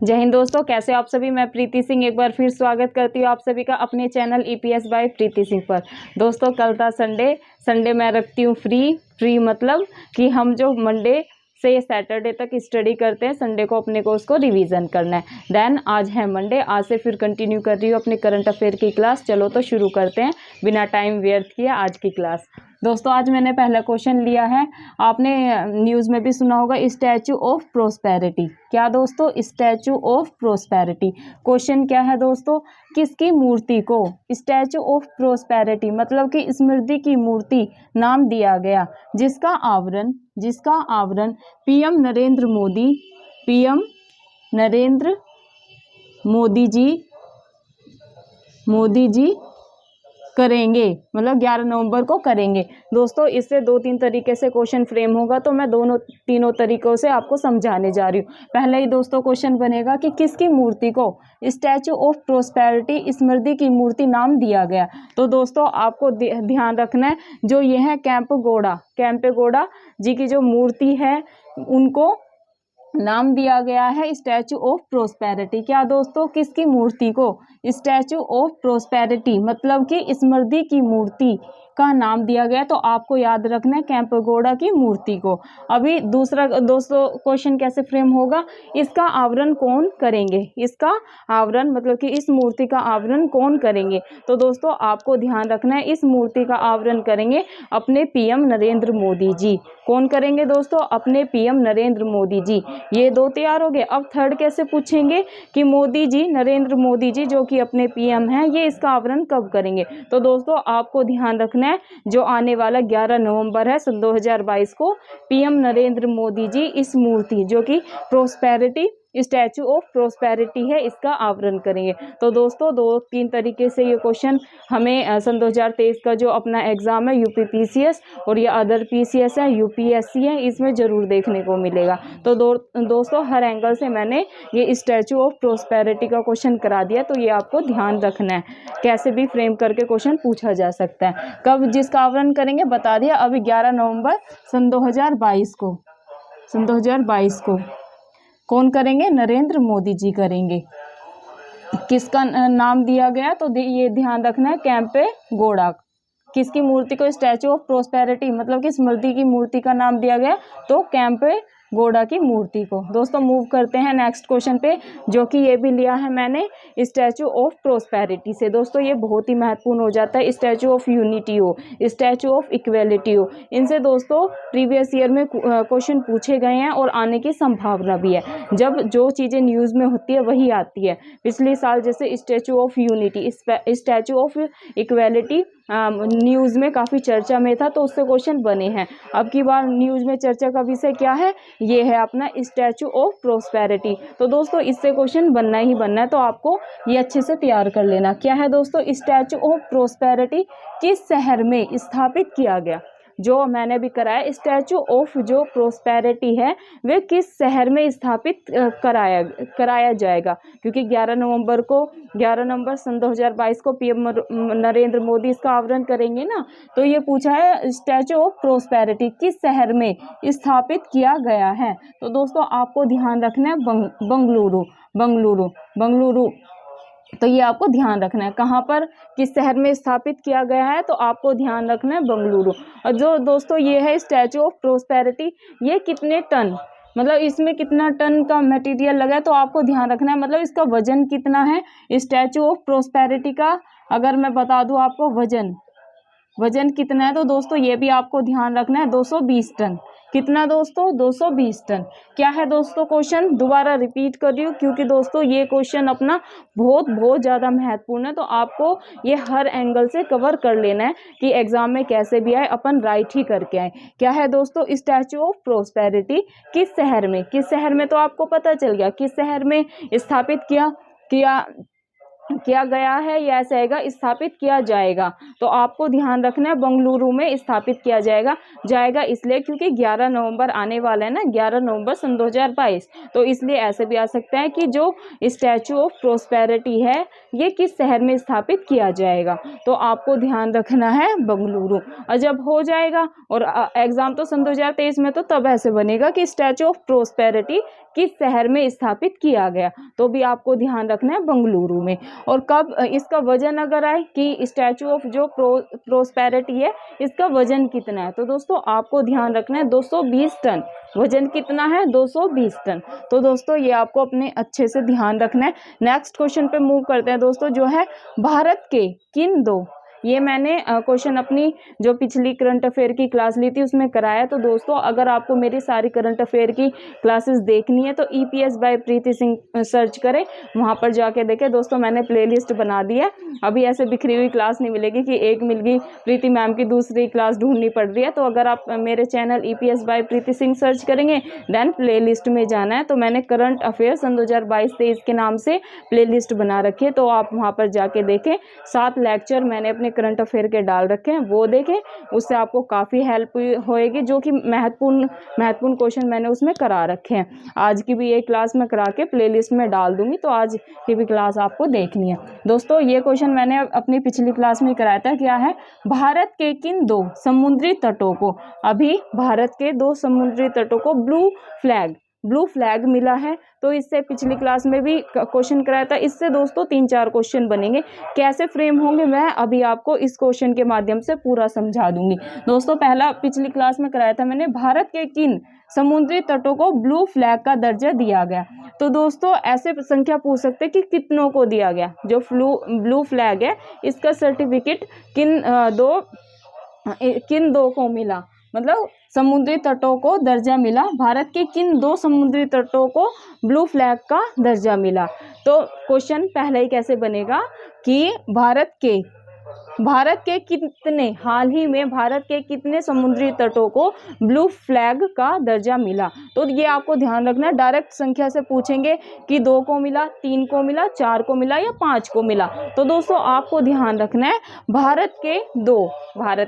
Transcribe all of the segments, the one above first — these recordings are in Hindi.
जय हिंद दोस्तों, कैसे हो आप सभी। मैं प्रीति सिंह एक बार फिर स्वागत करती हूँ आप सभी का अपने चैनल ईपीएस बाय प्रीति सिंह पर। दोस्तों कल था संडे मैं रखती हूँ फ्री मतलब कि हम जो मंडे से सैटरडे तक स्टडी करते हैं, संडे को अपने को उसको रिवीजन करना है। देन आज है मंडे, आज से फिर कंटिन्यू कर रही हूँ अपने करंट अफेयर की क्लास। चलो तो शुरू करते हैं बिना टाइम व्यर्थ किए आज की क्लास। दोस्तों आज मैंने पहला क्वेश्चन लिया है, आपने न्यूज़ में भी सुना होगा, स्टैचू ऑफ प्रोस्पेरिटी। क्या दोस्तों? Statue of prosperity. क्वेश्चन क्या है दोस्तों, किसकी मूर्ति को स्टैचू ऑफ प्रोस्पेरिटी मतलब कि समृद्धि की मूर्ति नाम दिया गया, जिसका आवरण पीएम नरेंद्र मोदी जी करेंगे, मतलब 11 नवंबर को करेंगे। दोस्तों इससे 2-3 तरीके से क्वेश्चन फ्रेम होगा, तो मैं तीनों तरीकों से आपको समझाने जा रही हूँ। पहले ही दोस्तों क्वेश्चन बनेगा कि किसकी मूर्ति को स्टैचू ऑफ प्रोस्पेरिटी समृद्धि की मूर्ति नाम दिया गया। तो दोस्तों आपको ध्यान रखना है, जो ये है कैंपेगौड़ा जी की जो मूर्ति है उनको नाम दिया गया है स्टैचू ऑफ प्रोस्पेरिटी। क्या दोस्तों? किसकी मूर्ति को स्टैचू ऑफ प्रोस्पेरिटी मतलब कि समृद्धि की मूर्ति का नाम दिया गया। तो आपको याद रखना है कैंपेगौड़ा की मूर्ति को। अभी दूसरा दोस्तों क्वेश्चन कैसे फ्रेम होगा, इसका आवरण कौन करेंगे, इसका आवरण मतलब कि इस मूर्ति का आवरण कौन करेंगे। तो दोस्तों आपको ध्यान रखना है, इस मूर्ति का आवरण करेंगे अपने पीएम नरेंद्र मोदी जी। कौन करेंगे दोस्तों? अपने पीएम नरेंद्र मोदी जी। ये 2 तैयार हो गए। अब थर्ड कैसे पूछेंगे कि नरेंद्र मोदी जी जो कि अपने पीएम हैं, ये इसका आवरण कब करेंगे। तो दोस्तों आपको ध्यान रखना है, जो आने वाला 11 नवंबर है सन 2022 को पीएम नरेंद्र मोदी जी इस मूर्ति जो कि स्टैचू ऑफ प्रोस्पेरिटी है, इसका आवरण करेंगे। तो दोस्तों 2-3 तरीके से ये क्वेश्चन हमें सन 2023 का जो अपना एग्जाम है यूपी पीसीएस और ये अदर पीसीएस है, यूपीएससी है, इसमें जरूर देखने को मिलेगा। तो दोस्तों हर एंगल से मैंने ये स्टैचू ऑफ प्रोस्पेरिटी का क्वेश्चन करा दिया, तो ये आपको ध्यान रखना है, कैसे भी फ्रेम करके क्वेश्चन पूछा जा सकता है। कब जिसका आवरण करेंगे बता दिया, अभी 11 नवंबर सन 2022 को कौन करेंगे? नरेंद्र मोदी जी करेंगे। किसका नाम दिया गया? तो ये ध्यान रखना है, कैंपेगौड़ा। किसकी मूर्ति को स्टैचू ऑफ प्रोस्पेरिटी मतलब कि समृद्धि की मूर्ति का नाम दिया गया? तो कैंपेगौड़ा की मूर्ति को। दोस्तों मूव करते हैं नेक्स्ट क्वेश्चन पे, जो कि ये भी लिया है मैंने स्टैचू ऑफ प्रोस्पेरिटी से। दोस्तों ये बहुत ही महत्वपूर्ण हो जाता है, स्टैचू ऑफ यूनिटी हो, स्टैचू ऑफ इक्वेलिटी हो। इनसे दोस्तों प्रीवियस ईयर में क्वेश्चन पूछे गए हैं और आने की संभावना भी है। जब जो चीज़ें न्यूज़ में होती है वही आती है। पिछले साल जैसे statue of unity, statue of equality news में काफ़ी चर्चा में था, तो उससे क्वेश्चन बने हैं। अब की बार न्यूज़ में चर्चा का विषय क्या है? ये है अपना स्टैचू ऑफ प्रोस्पेरिटी। तो दोस्तों इससे क्वेश्चन बनना ही बनना है, तो आपको ये अच्छे से तैयार कर लेना। क्या है दोस्तों? स्टैचू ऑफ प्रोस्पेरिटी किस शहर में स्थापित किया गया? जो मैंने भी कराया, स्टैचू ऑफ जो प्रोस्पेरिटी है वे किस शहर में स्थापित कराया जाएगा, क्योंकि 11 नवंबर सन 2022 को पीएम नरेंद्र मोदी इसका आवरण करेंगे ना। तो ये पूछा है स्टैचू ऑफ प्रोस्पेरिटी किस शहर में स्थापित किया गया है। तो दोस्तों आपको ध्यान रखना है बंगलुरु। तो ये आपको ध्यान रखना है, कहाँ पर किस शहर में स्थापित किया गया है, तो आपको ध्यान रखना है बंगलुरु। और जो दोस्तों ये है स्टैचू ऑफ प्रोस्पेरिटी, ये कितने टन मतलब इसमें कितना टन का मटेरियल लगा है, तो आपको ध्यान रखना है, मतलब इसका वजन कितना है स्टैचू ऑफ प्रोस्पेरिटी का। अगर मैं बता दूं आपको वजन कितना है, तो दोस्तों ये भी आपको ध्यान रखना है 220 टन। कितना दोस्तों? 220 टन। क्या है दोस्तों क्वेश्चन? दोबारा रिपीट कर रही हूँ क्योंकि दोस्तों ये क्वेश्चन अपना बहुत ज़्यादा महत्वपूर्ण है, तो आपको ये हर एंगल से कवर कर लेना है कि एग्जाम में कैसे भी आए अपन राइट ही करके आए। क्या है दोस्तों? स्टैचू ऑफ प्रोस्पेरिटी किस शहर में तो आपको पता चल गया किस शहर में स्थापित किया गया है, या ऐसा आएगा स्थापित किया जाएगा। तो आपको ध्यान रखना है बंगलुरु में स्थापित किया जाएगा इसलिए क्योंकि 11 नवंबर आने वाला है ना, 11 नवंबर सन 2022। तो इसलिए ऐसे भी आ सकता है कि जो स्टैचू ऑफ प्रोस्पेरिटी है ये किस शहर में स्थापित किया जाएगा। तो आपको ध्यान रखना है बंगलुरु। और जब हो जाएगा, और एग्जाम तो सन 2023 में, तो तब ऐसे बनेगा कि स्टैचू ऑफ प्रोस्पेरिटी किस शहर में स्थापित किया गया। तो भी आपको ध्यान रखना है बेंगलुरु में। और कब इसका वजन अगर आए कि स्टैचू ऑफ जो प्रोस्पेरिटी है इसका वजन कितना है, तो दोस्तों आपको ध्यान रखना है 220 टन। वजन कितना है? 220 टन। तो दोस्तों ये आपको अपने अच्छे से ध्यान रखना है। नेक्स्ट क्वेश्चन पे मूव करते हैं दोस्तों, जो है भारत के किन दो, ये मैंने क्वेश्चन अपनी जो पिछली करंट अफेयर की क्लास ली थी उसमें कराया। तो दोस्तों अगर आपको मेरी सारी करंट अफेयर की क्लासेस देखनी है तो EPS बाय प्रीति सिंह सर्च करें, वहाँ पर जाके देखें। दोस्तों मैंने प्लेलिस्ट बना दी है, अभी ऐसे बिखरी हुई क्लास नहीं मिलेगी कि एक मिल गई प्रीति मैम की दूसरी क्लास ढूंढनी पड़ रही है। तो अगर आप मेरे चैनल EPS बाय प्रीति सिंह सर्च करेंगे देन प्ले लिस्ट में जाना है। तो मैंने करंट अफेयर सन 2022-23 के नाम से प्ले लिस्ट बना रखी है, तो आप वहाँ पर जाके देखें। 7 लेक्चर मैंने अपने करंट अफेयर के डाल रखे हैं, वो देखें, उससे आपको काफ़ी हेल्प होएगी। जो कि महत्वपूर्ण क्वेश्चन मैंने उसमें करा रखे हैं। आज की भी एक क्लास में करा के प्लेलिस्ट में डाल दूंगी, तो आज की भी क्लास आपको देखनी है। दोस्तों ये क्वेश्चन मैंने अपनी पिछली क्लास में कराया था। क्या है? भारत के किन 2 समुद्री तटों को, अभी भारत के 2 समुद्री तटों को ब्लू फ्लैग मिला है। तो इससे पिछली क्लास में भी क्वेश्चन कराया था। इससे दोस्तों 3-4 क्वेश्चन बनेंगे। कैसे फ्रेम होंगे मैं अभी आपको इस क्वेश्चन के माध्यम से पूरा समझा दूंगी। दोस्तों पहला पिछली क्लास में कराया था मैंने, भारत के किन समुद्री तटों को ब्लू फ्लैग का दर्जा दिया गया। तो दोस्तों ऐसे संख्या पूछ सकते हैं कि कितनों को दिया गया। जो ब्लू फ्लैग है इसका सर्टिफिकेट किन दो को मिला, मतलब समुद्री तटों को दर्जा मिला। भारत के किन 2 समुद्री तटों को ब्लू फ्लैग का दर्जा मिला। तो क्वेश्चन पहले ही कैसे बनेगा कि भारत के कितने, हाल ही में भारत के कितने समुद्री तटों को ब्लू फ्लैग का दर्जा मिला। तो ये आपको ध्यान रखना है। डायरेक्ट संख्या से पूछेंगे कि 2 को मिला, 3 को मिला, 4 को मिला या 5 को मिला। तो दोस्तों आपको ध्यान रखना है भारत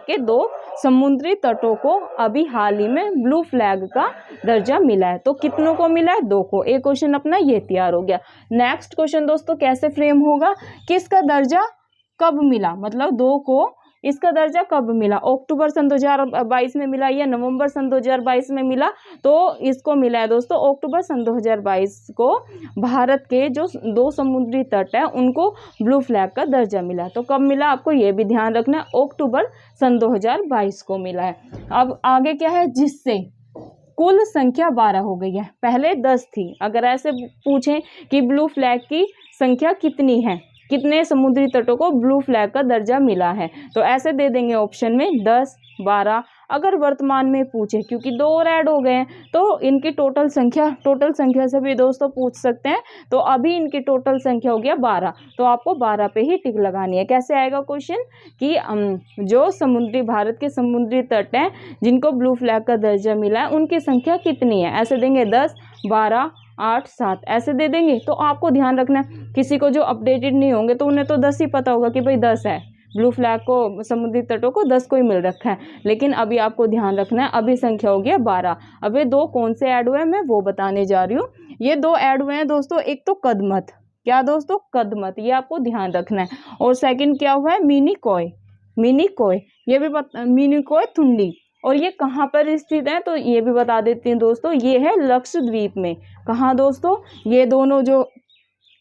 के 2 समुद्री तटों को अभी हाल ही में ब्लू फ्लैग का दर्जा मिला है। तो कितनों को मिला है? 2 को। एक क्वेश्चन अपना ये तैयार हो गया। नेक्स्ट क्वेश्चन दोस्तों कैसे फ्रेम होगा, किसका दर्जा कब मिला, मतलब 2 को इसका दर्जा कब मिला। अक्टूबर सन 2022 में मिला या नवंबर सन 2022 में मिला। तो इसको मिला है दोस्तों अक्टूबर सन 2022 को भारत के जो 2 समुद्री तट है उनको ब्लू फ्लैग का दर्जा मिला। तो कब मिला आपको ये भी ध्यान रखना है, अक्टूबर सन 2022 को मिला है। अब आगे क्या है, जिससे कुल संख्या 12 हो गई है, पहले 10 थी। अगर ऐसे पूछें कि ब्लू फ्लैग की संख्या कितनी है, कितने समुद्री तटों को ब्लू फ्लैग का दर्जा मिला है, तो ऐसे दे देंगे ऑप्शन में 10, 12। अगर वर्तमान में पूछे, क्योंकि 2 और ऐड हो गए हैं तो इनकी टोटल संख्या से भी दोस्तों पूछ सकते हैं। तो अभी इनकी टोटल संख्या हो गया 12, तो आपको 12 पे ही टिक लगानी है। कैसे आएगा क्वेश्चन कि जो भारत के समुद्री तट हैं जिनको ब्लू फ्लैग का दर्जा मिला है उनकी संख्या कितनी है, ऐसे देंगे 10, 12, 8, 7 ऐसे दे देंगे। तो आपको ध्यान रखना है, किसी को जो अपडेटेड नहीं होंगे तो उन्हें तो 10 ही पता होगा कि भाई 10 है, ब्लू फ्लैग को समुद्री तटों को 10 को ही मिल रखा है। लेकिन अभी आपको ध्यान रखना है, अभी संख्या हो गया 12। अब ये 2 कौन से ऐड हुए हैं मैं वो बताने जा रही हूँ। ये 2 ऐड हुए हैं दोस्तों, एक तो कदमत, क्या दोस्तों, कदमत, ये आपको ध्यान रखना है। और सेकंड क्या हुआ है, मिनी कोय, ये भी मिनी कोय थुंडी। और ये कहाँ पर स्थित है तो ये भी बता देती हैं दोस्तों, ये है लक्षद्वीप में। कहाँ दोस्तों, ये दोनों जो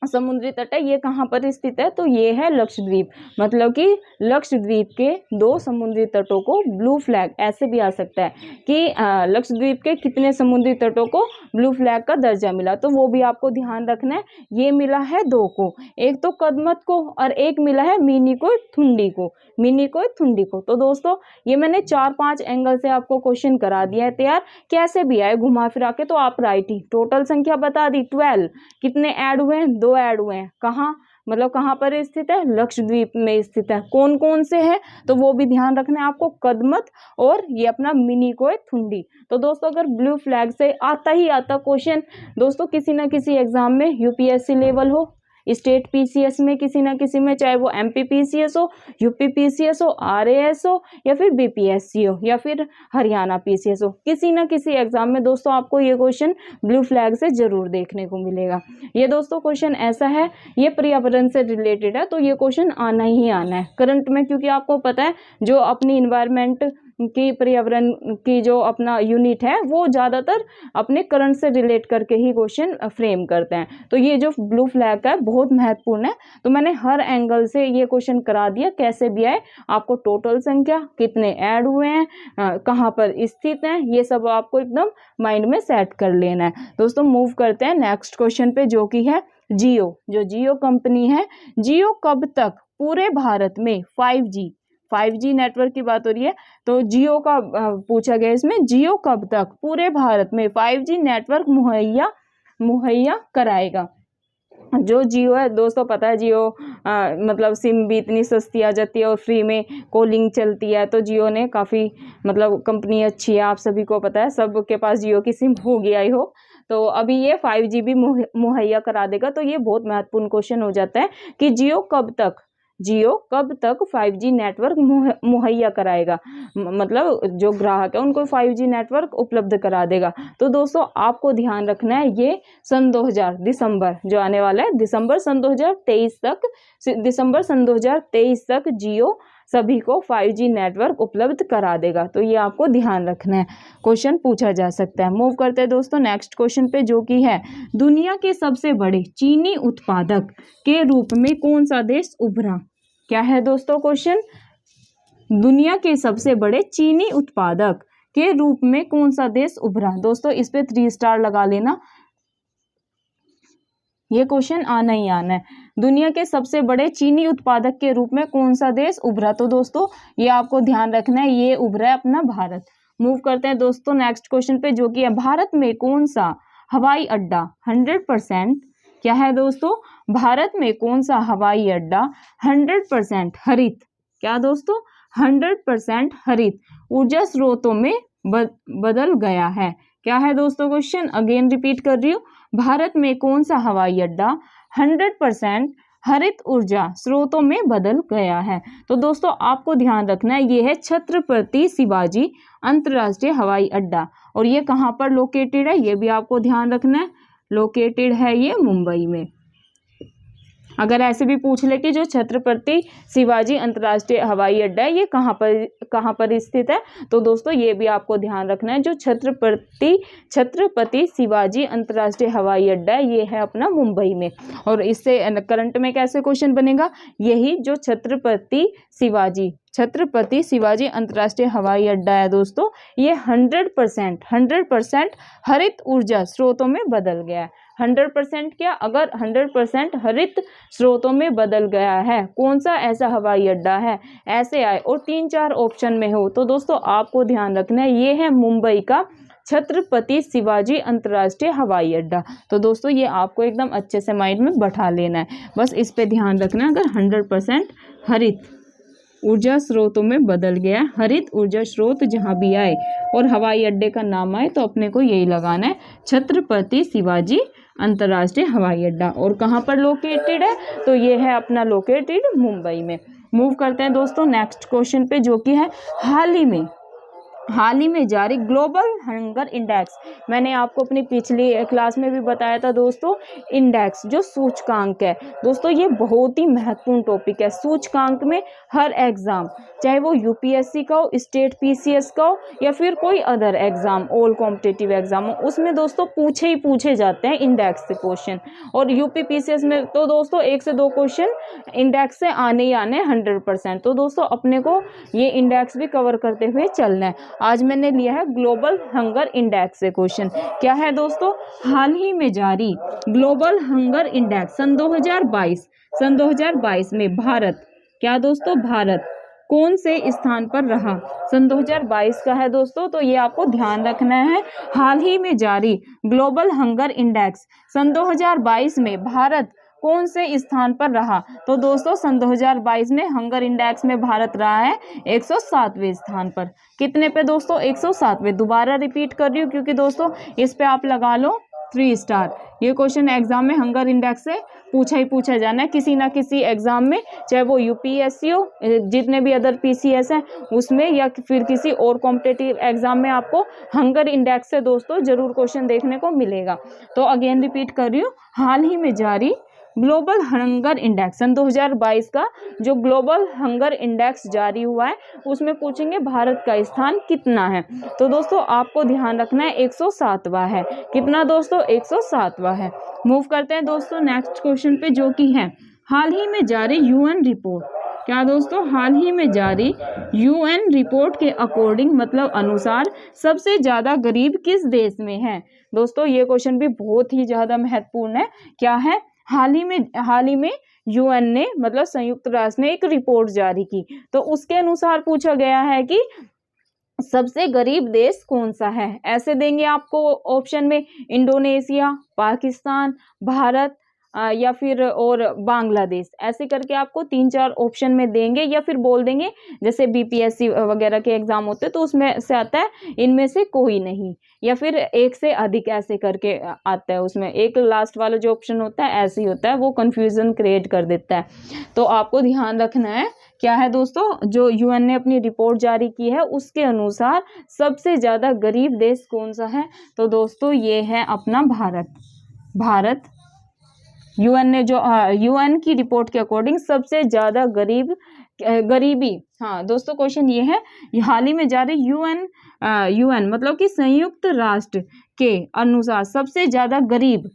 समुद्री तट है ये कहाँ पर स्थित है, तो ये है लक्षद्वीप। मतलब कि लक्षद्वीप के 2 समुद्री तटों को ब्लू फ्लैग, ऐसे भी आ सकता है कि लक्षद्वीप के कितने समुद्री तटों को ब्लू फ्लैग का दर्जा मिला, तो वो भी आपको ध्यान रखना है। ये मिला है 2 को, एक तो कदमत को और एक मिला है मिनी कोय थुंडी को। तो दोस्तों ये मैंने 4-5 एंगल से आपको क्वेश्चन करा दिया है तैयार, कैसे भी आए घुमा फिरा के, तो आप राइट ही। टोटल संख्या बता दी 12, कितने ऐड हुए हैं, 2 ऐड हुए हैं। कहाँ, मतलब कहाँ पर स्थित है, लक्षद्वीप में स्थित है। कौन कौन से हैं तो वो भी ध्यान रखना है आपको, कदमत और ये अपना मिनी कोय थुंडी। तो दोस्तों अगर ब्लू फ्लैग से आता ही आता क्वेश्चन दोस्तों किसी ना किसी एग्जाम में, यूपीएससी लेवल हो, स्टेट पीसीएस में किसी ना किसी में, चाहे वो एमपी पीसीएस हो, यूपी पीसीएस हो, आरएएस हो या फिर बीपीएससी हो या फिर हरियाणा पीसीएस हो, किसी ना किसी एग्जाम में दोस्तों आपको ये क्वेश्चन ब्लू फ्लैग से जरूर देखने को मिलेगा। ये दोस्तों क्वेश्चन ऐसा है, ये पर्यावरण से रिलेटेड है, तो ये क्वेश्चन आना ही आना है करंट में, क्योंकि आपको पता है जो अपनी इन्वायरमेंट की पर्यावरण की जो अपना यूनिट है वो ज़्यादातर अपने करंट से रिलेट करके ही क्वेश्चन फ्रेम करते हैं। तो ये जो ब्लू फ्लैग है बहुत महत्वपूर्ण है। तो मैंने हर एंगल से ये क्वेश्चन करा दिया, कैसे भी आए आपको टोटल संख्या, कितने ऐड हुए हैं, कहाँ पर स्थित हैं, ये सब आपको एकदम माइंड में सेट कर लेना है। दोस्तों मूव करते हैं नेक्स्ट क्वेश्चन पे, जो कि है जियो। जो जियो कंपनी है, जियो कब तक पूरे भारत में 5G नेटवर्क की बात हो रही है, तो जियो का पूछा गया इसमें, जियो कब तक पूरे भारत में 5G नेटवर्क मुहैया कराएगा। जो जियो है दोस्तों, पता है जियो मतलब सिम भी इतनी सस्ती आ जाती है और फ्री में कॉलिंग चलती है। तो जियो ने काफ़ी मतलब कंपनी अच्छी है, आप सभी को पता है, सबके पास जियो की सिम होगी आई होप। तो अभी ये 5G भी मुहैया करा देगा। तो ये बहुत महत्वपूर्ण क्वेश्चन हो जाता है कि जियो कब तक 5G नेटवर्क मुहैया कराएगा, मतलब जो ग्राहक है उनको 5G नेटवर्क उपलब्ध करा देगा। तो दोस्तों आपको ध्यान रखना है, ये सन 2000 दिसंबर जो आने वाला है, दिसंबर सन 2023 तक जियो सभी को 5G नेटवर्क उपलब्ध करा देगा। तो ये आपको ध्यान रखना है, क्वेश्चन पूछा जा सकता है। मूव करते हैं दोस्तों नेक्स्ट क्वेश्चन पे, जो कि है दुनिया के सबसे बड़े चीनी उत्पादक के रूप में कौन सा देश उभरा। क्या है दोस्तों क्वेश्चन, दुनिया के सबसे बड़े चीनी उत्पादक के रूप में कौन सा देश उभरा। दोस्तों इस पे 3 स्टार लगा लेना, ये क्वेश्चन आना ही आना है। दुनिया के सबसे बड़े चीनी उत्पादक के रूप में कौन सा देश उभरा, तो दोस्तों ये आपको ध्यान रखना है, ये उभरा है अपना भारत। मूव करते हैं दोस्तों नेक्स्ट क्वेश्चन पे, जो कि है भारत में कौन सा हवाई अड्डा 100%, क्या है दोस्तों, भारत में कौन सा हवाई अड्डा 100% हरित, क्या दोस्तों 100% हरित ऊर्जा स्रोतों में बदल गया है। क्या है दोस्तों क्वेश्चन, अगेन रिपीट कर रही हूँ, भारत में कौन सा हवाई अड्डा 100% हरित ऊर्जा स्रोतों में बदल गया है। तो दोस्तों आपको ध्यान रखना है, ये है छत्रपति शिवाजी अंतर्राष्ट्रीय हवाई अड्डा, और ये कहाँ पर लोकेटेड है, ये भी आपको ध्यान रखना है, लोकेटेड है ये मुंबई में। अगर ऐसे भी पूछ ले कि जो छत्रपति शिवाजी अंतर्राष्ट्रीय हवाई अड्डा है ये कहाँ पर स्थित है, तो दोस्तों ये भी आपको ध्यान रखना है, जो छत्रपति शिवाजी अंतर्राष्ट्रीय हवाई अड्डा है ये है अपना मुंबई में। और इससे करंट में कैसे क्वेश्चन बनेगा, यही जो छत्रपति शिवाजी अंतर्राष्ट्रीय हवाई अड्डा है दोस्तों, ये 100% हरित ऊर्जा स्रोतों में बदल गया है। 100% क्या, अगर 100% हरित स्रोतों में बदल गया है, कौन सा ऐसा हवाई अड्डा है, ऐसे आए और 3-4 ऑप्शन में हो, तो दोस्तों आपको ध्यान रखना है, ये है मुंबई का छत्रपति शिवाजी अंतर्राष्ट्रीय हवाई अड्डा। तो दोस्तों ये आपको एकदम अच्छे से माइंड में बैठा लेना है, बस इस पे ध्यान रखना है। अगर 100% हरित ऊर्जा स्रोतों में बदल गया, हरित ऊर्जा स्रोत जहां भी आए और हवाई अड्डे का नाम आए तो अपने को यही लगाना है, छत्रपति शिवाजी अंतर्राष्ट्रीय हवाई अड्डा। और कहाँ पर लोकेटेड है, तो ये है अपना लोकेटेड मुंबई में। मूव करते हैं दोस्तों नेक्स्ट क्वेश्चन पे, जो कि है हाल ही में जारी ग्लोबल हंगर इंडेक्स। मैंने आपको अपनी पिछली क्लास में भी बताया था दोस्तों, इंडेक्स जो सूचकांक है दोस्तों, ये बहुत ही महत्वपूर्ण टॉपिक है। सूचकांक में हर एग्जाम, चाहे वो यूपीएससी का हो, स्टेट पीसीएस का हो, या फिर कोई other exam, all competitive exam हो, उसमें दोस्तों पूछे जाते हैं इंडेक्स से क्वेश्चन। और यूपी पीसीएस में तो दोस्तों 1 से 2 क्वेश्चन इंडेक्स से आने ही आने 100%। तो दोस्तों अपने को ये इंडेक्स भी कवर करते हुए चलना है। आज मैंने लिया है ग्लोबल हंगर इंडेक्स से क्वेश्चन। क्या है दोस्तों, हाल ही में जारी ग्लोबल हंगर इंडेक्स सन 2022 में भारत, क्या दोस्तों, भारत कौन से स्थान पर रहा, सन 2022 का है दोस्तों। तो ये आपको ध्यान रखना है, हाल ही में जारी ग्लोबल हंगर इंडेक्स सन 2022 में भारत कौन से स्थान पर रहा। तो दोस्तों सन 2022 में हंगर इंडेक्स में भारत रहा है 107वें स्थान पर। कितने पे दोस्तों, 107वें। दोबारा रिपीट कर रही हूँ क्योंकि दोस्तों इस पे आप लगा लो 3 स्टार। ये क्वेश्चन एग्जाम में हंगर इंडेक्स से पूछा जाना है किसी ना किसी एग्जाम में, चाहे वो यूपीएससी हो, जितने भी अदर पीसीएस हैं उसमें, या फिर किसी और कॉम्पिटिटिव एग्जाम में आपको हंगर इंडेक्स से दोस्तों जरूर क्वेश्चन देखने को मिलेगा। तो अगेन रिपीट कर रही हूँ, हाल ही में जारी ग्लोबल हंगर इंडेक्स सन 2022 का जो ग्लोबल हंगर इंडेक्स जारी हुआ है उसमें पूछेंगे भारत का स्थान कितना है। तो दोस्तों आपको ध्यान रखना है 107वां है। कितना दोस्तों? 107वां है। मूव करते हैं दोस्तों नेक्स्ट क्वेश्चन पे, जो कि है हाल ही में जारी यूएन रिपोर्ट। क्या दोस्तों? हाल ही में जारी यूएन रिपोर्ट के अकॉर्डिंग मतलब अनुसार सबसे ज्यादा गरीब किस देश में है। दोस्तों ये क्वेश्चन भी बहुत ही ज्यादा महत्वपूर्ण है। क्या है? हाल ही में यूएन ने मतलब संयुक्त राष्ट्र ने एक रिपोर्ट जारी की, तो उसके अनुसार पूछा गया है कि सबसे गरीब देश कौन सा है। ऐसे देंगे आपको ऑप्शन में इंडोनेशिया, पाकिस्तान, भारत या फिर और बांग्लादेश, ऐसे करके आपको 3-4 ऑप्शन में देंगे, या फिर बोल देंगे जैसे बीपीएससी वगैरह के एग्जाम होते हैं तो उसमें से आता है इनमें से कोई नहीं, या फिर एक से अधिक, ऐसे करके आता है। उसमें एक लास्ट वाला जो ऑप्शन होता है ऐसे ही होता है, वो कंफ्यूजन क्रिएट कर देता है। तो आपको ध्यान रखना है क्या है दोस्तों, जो यूएन ने अपनी रिपोर्ट जारी की है उसके अनुसार सबसे ज्यादा गरीब देश कौन सा है। तो दोस्तों ये है अपना भारत। यूएन ने जो यूएन की रिपोर्ट के अकॉर्डिंग सबसे ज्यादा गरीबी, हाँ दोस्तों क्वेश्चन ये है हाल ही में जारी यूएन मतलब कि संयुक्त राष्ट्र के अनुसार सबसे ज्यादा गरीब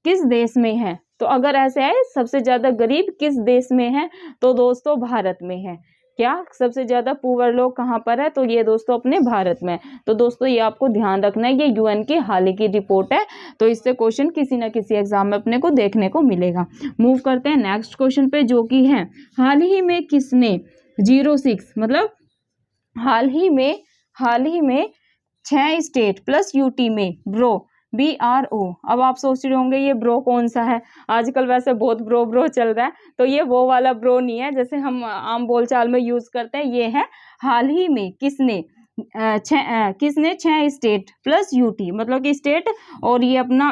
किस देश में है। तो अगर ऐसे है सबसे ज्यादा गरीब किस देश में है, तो दोस्तों भारत में है। क्या सबसे ज्यादा पुअर लोग कहाँ पर है, तो ये दोस्तों अपने भारत में। तो दोस्तों ये आपको ध्यान रखना है, ये यूएन की हाल ही की रिपोर्ट है, तो इससे क्वेश्चन किसी ना किसी एग्जाम में अपने को देखने को मिलेगा। मूव करते हैं नेक्स्ट क्वेश्चन पे, जो कि है हाल ही में किसने 06 मतलब हाल ही में 6 स्टेट प्लस यूटी में BRO। अब आप सोच रहे होंगे ये ब्रो कौन सा है, आजकल वैसे बहुत ब्रो चल रहा है, तो ये वो वाला ब्रो नहीं है जैसे हम आम बोलचाल में यूज करते हैं। ये है हाल ही में किसने 6 स्टेट प्लस यूटी मतलब कि स्टेट और ये अपना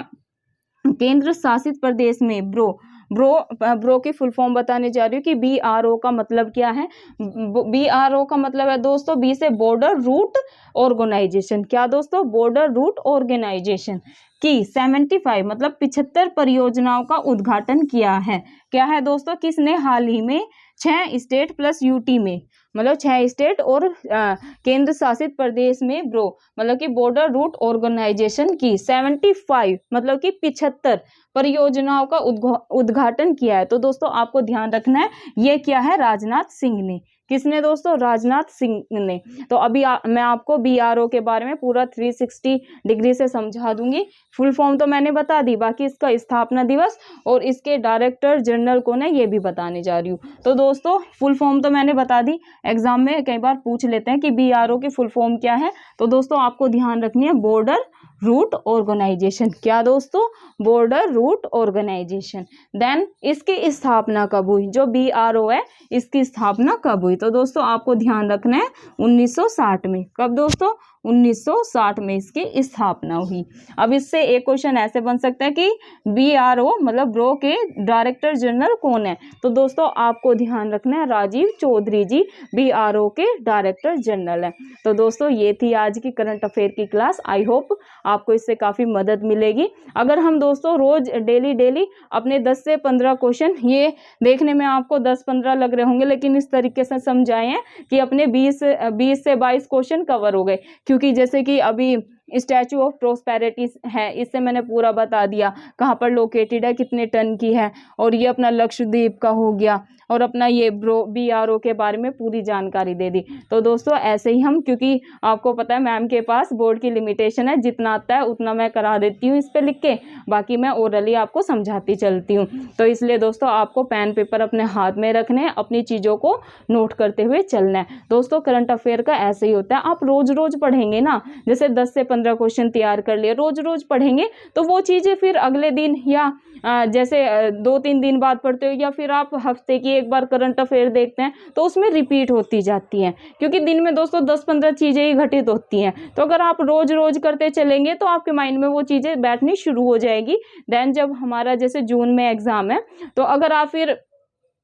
केंद्र शासित प्रदेश में ब्रो की फुल फॉर्म बताने जा रही हूँ कि BRO का मतलब क्या है। BRO का मतलब है दोस्तों बी से बॉर्डर रूट ऑर्गेनाइजेशन। क्या दोस्तों? बॉर्डर रूट ऑर्गेनाइजेशन की 75 मतलब 75 परियोजनाओं का उद्घाटन किया है। क्या है दोस्तों? किसने? हाल ही में 6 स्टेट प्लस यूटी में मतलब 6 स्टेट और केंद्र शासित प्रदेश में मतलब कि बॉर्डर रूट ऑर्गेनाइजेशन की 75 मतलब कि 75 परियोजनाओं का उद्घाटन किया है। तो दोस्तों आपको ध्यान रखना है ये क्या है, राजनाथ सिंह ने। किसने दोस्तों? राजनाथ सिंह ने। तो अभी मैं आपको BRO के बारे में पूरा 360 डिग्री से समझा दूंगी। फुल फॉर्म तो मैंने बता दी, बाकी इसका स्थापना दिवस और इसके डायरेक्टर जनरल कौन है ये भी बताने जा रही हूँ। तो दोस्तों फुल फॉर्म तो मैंने बता दी, एग्जाम में कई बार पूछ लेते हैं कि BRO की फुल फॉर्म क्या है। तो दोस्तों आपको ध्यान रखनी है बॉर्डर रूट ऑर्गेनाइजेशन। क्या दोस्तों? Border root organisation. देन इसकी स्थापना कब हुई? जो BRO है इसकी स्थापना कब हुई? तो दोस्तों आपको ध्यान रखना है 1960 में। कब दोस्तों? 1960 में इसकी स्थापना हुई। अब इससे एक क्वेश्चन ऐसे बन सकता है कि BRO मतलब ब्रो के डायरेक्टर जनरल कौन है। तो दोस्तों आपको ध्यान रखना है राजीव चौधरी जी BRO के डायरेक्टर जनरल है। तो दोस्तों ये थी आज की करंट अफेयर की क्लास। आई होप आपको इससे काफ़ी मदद मिलेगी। अगर हम दोस्तों रोज डेली अपने 10 से 15 क्वेश्चन, ये देखने में आपको 10-15 लग रहे होंगे लेकिन इस तरीके से समझाए हैं कि अपने 20 से 22 क्वेश्चन कवर हो गए। क्योंकि जैसे कि अभी स्टैचू ऑफ प्रोस्पेरिटी है, इससे मैंने पूरा बता दिया कहाँ पर लोकेटेड है, कितने टन की है, और ये अपना लक्षद्वीप का हो गया, और अपना ये BRO के बारे में पूरी जानकारी दे दी। तो दोस्तों ऐसे ही हम, क्योंकि आपको पता है मैम के पास बोर्ड की लिमिटेशन है, जितना आता है उतना मैं करा देती हूँ इस पे लिख के, बाकी मैं ओरली आपको समझाती चलती हूँ। तो इसलिए दोस्तों आपको पेन पेपर अपने हाथ में रखने हैं, अपनी चीज़ों को नोट करते हुए चलना है। दोस्तों करंट अफेयर का ऐसे ही होता है, आप रोज रोज पढ़ेंगे ना, जैसे 10 से 15 क्वेश्चन तैयार कर लिए, रोज रोज पढ़ेंगे तो वो चीज़ें फिर अगले दिन या जैसे 2-3 दिन बाद पढ़ते हो, या फिर आप हफ्ते की एक बार करंट अफेयर देखते हैं तो उसमें रिपीट होती जाती हैं, क्योंकि दिन में दोस्तों 10-15 चीज़ें ही घटित होती हैं। तो अगर आप रोज रोज करते चलेंगे तो आपके माइंड में वो चीज़ें बैठनी शुरू हो जाएगी। देन जब हमारा जैसे जून में एग्ज़ाम है, तो अगर आप फिर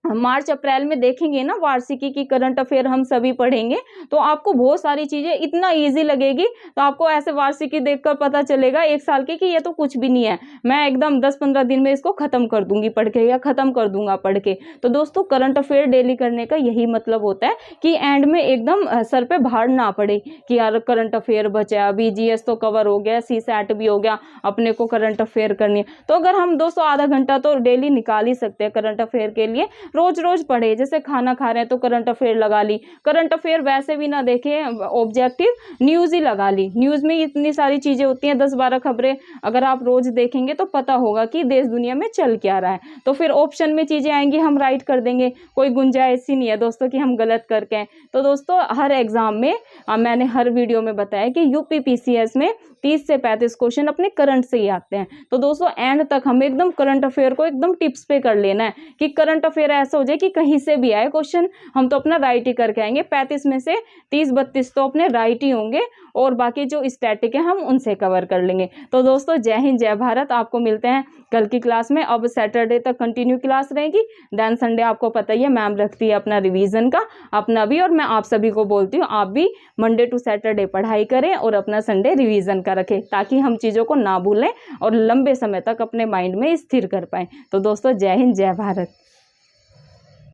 मार्च अप्रैल में देखेंगे ना वार्षिकी की करंट अफेयर हम सभी पढ़ेंगे, तो आपको बहुत सारी चीज़ें इतना इजी लगेगी। तो आपको ऐसे वार्षिकी देखकर पता चलेगा 1 साल की कि ये तो कुछ भी नहीं है, मैं एकदम 10-15 दिन में इसको ख़त्म कर दूंगी पढ़ के या ख़त्म कर दूंगा पढ़ के। तो दोस्तों करंट अफेयर डेली करने का यही मतलब होता है कि एंड में एकदम सर पे भार ना पड़े कि यार करंट अफेयर बचा, अभी जीएस तो कवर हो गया, सीसैट भी हो गया, अपने को करंट अफेयर करनी है। तो अगर हम दोस्तों आधा घंटा तो डेली निकाल ही सकते हैं करंट अफेयर के लिए, रोज रोज पढ़े। जैसे खाना खा रहे हैं तो करंट अफेयर लगा ली, करंट अफेयर वैसे भी ना देखे, ऑब्जेक्टिव न्यूज़ ही लगा ली। न्यूज़ में इतनी सारी चीज़ें होती हैं, 10-12 खबरें अगर आप रोज देखेंगे तो पता होगा कि देश दुनिया में चल क्या रहा है। तो फिर ऑप्शन में चीज़ें आएंगी, हम राइट कर देंगे, कोई गुंजाइश ही नहीं है दोस्तों कि हम गलत करके आए। तो दोस्तों हर एग्जाम में मैंने हर वीडियो में बताया कि यूपी पीसीएस में 30 से 35 क्वेश्चन अपने करंट से ही आते हैं। तो दोस्तों एंड तक हमें एकदम करंट अफेयर को एकदम टिप्स पे कर लेना है कि करंट अफेयर ऐसा हो जाए कि कहीं से भी आए क्वेश्चन हम तो अपना राइट ही करके आएंगे। 35 में से 30-32 तो अपने राइट ही होंगे और बाकी जो स्टैटिक है हम उनसे कवर कर लेंगे। तो दोस्तों जय हिंद जय भारत। आपको मिलते हैं कल की क्लास में। अब सैटरडे तक कंटिन्यू क्लास रहेगी, देन संडे आपको पता ही है मैम रखती है अपना रिवीजन का, अपना भी, और मैं आप सभी को बोलती हूँ आप भी मंडे टू सैटरडे पढ़ाई करें और अपना संडे रिवीजन का रखें, ताकि हम चीज़ों को ना भूलें और लंबे समय तक अपने माइंड में स्थिर कर पाएं। तो दोस्तों जय हिंद जय भारत।